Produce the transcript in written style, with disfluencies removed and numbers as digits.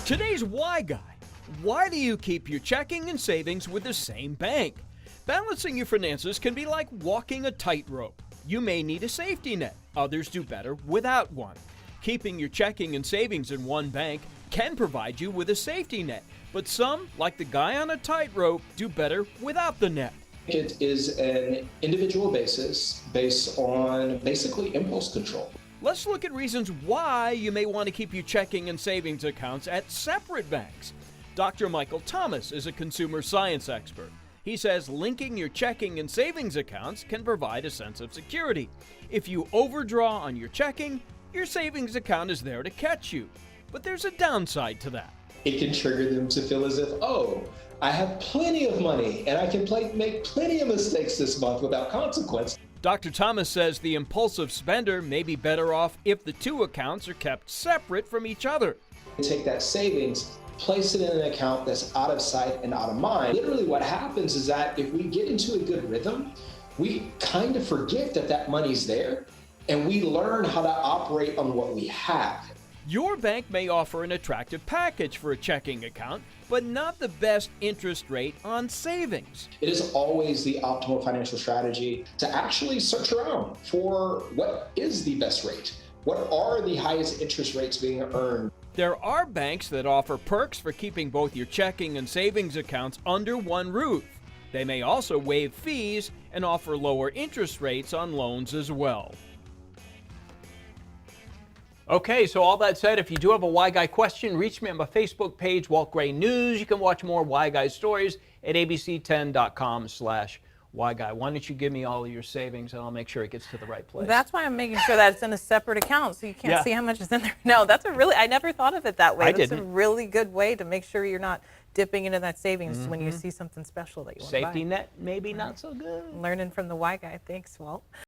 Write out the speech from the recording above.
Today's Why Guy. Why do you keep your checking and savings with the same bank? Balancing your finances can be like walking a tightrope. You may need a safety net. Others do better without one. Keeping your checking and savings in one bank can provide you with a safety net, but some, like the guy on a tightrope, do better without the net. It is an individual basis based on basically impulse control. Let's look at reasons why you may want to keep your checking and savings accounts at separate banks. Dr. Michael Thomas is a consumer science expert. He says linking your checking and savings accounts can provide a sense of security. If you overdraw on your checking, your savings account is there to catch you. But there's a downside to that. It can trigger them to feel as if, oh, I have plenty of money and I can make plenty of mistakes this month without consequence. Dr. Thomas says the impulsive spender may be better off if the two accounts are kept separate from each other. Take that savings, place it in an account that's out of sight and out of mind. Literally what happens is that if we get into a good rhythm, we kind of forget that that money's there and we learn how to operate on what we have. Your bank may offer an attractive package for a checking account, but not the best interest rate on savings. It is always the optimal financial strategy to actually search around for what is the best rate. What are the highest interest rates being earned? There are banks that offer perks for keeping both your checking and savings accounts under one roof. They may also waive fees and offer lower interest rates on loans as well. Okay, so all that said, if you do have a Why Guy question, reach me on my Facebook page, Walt Gray News. You can watch more Why Guy stories at abc10.com/Why Guy. Why don't you give me all of your savings and I'll make sure it gets to the right place. That's why I'm making sure that it's in a separate account so you can't see how much is in there. No, that's I never thought of it that way. That's a really good way to make sure you're not dipping into that savings when you see something special that you want to buy. Safety net, maybe not so good. Learning from the Why Guy. Thanks, Walt.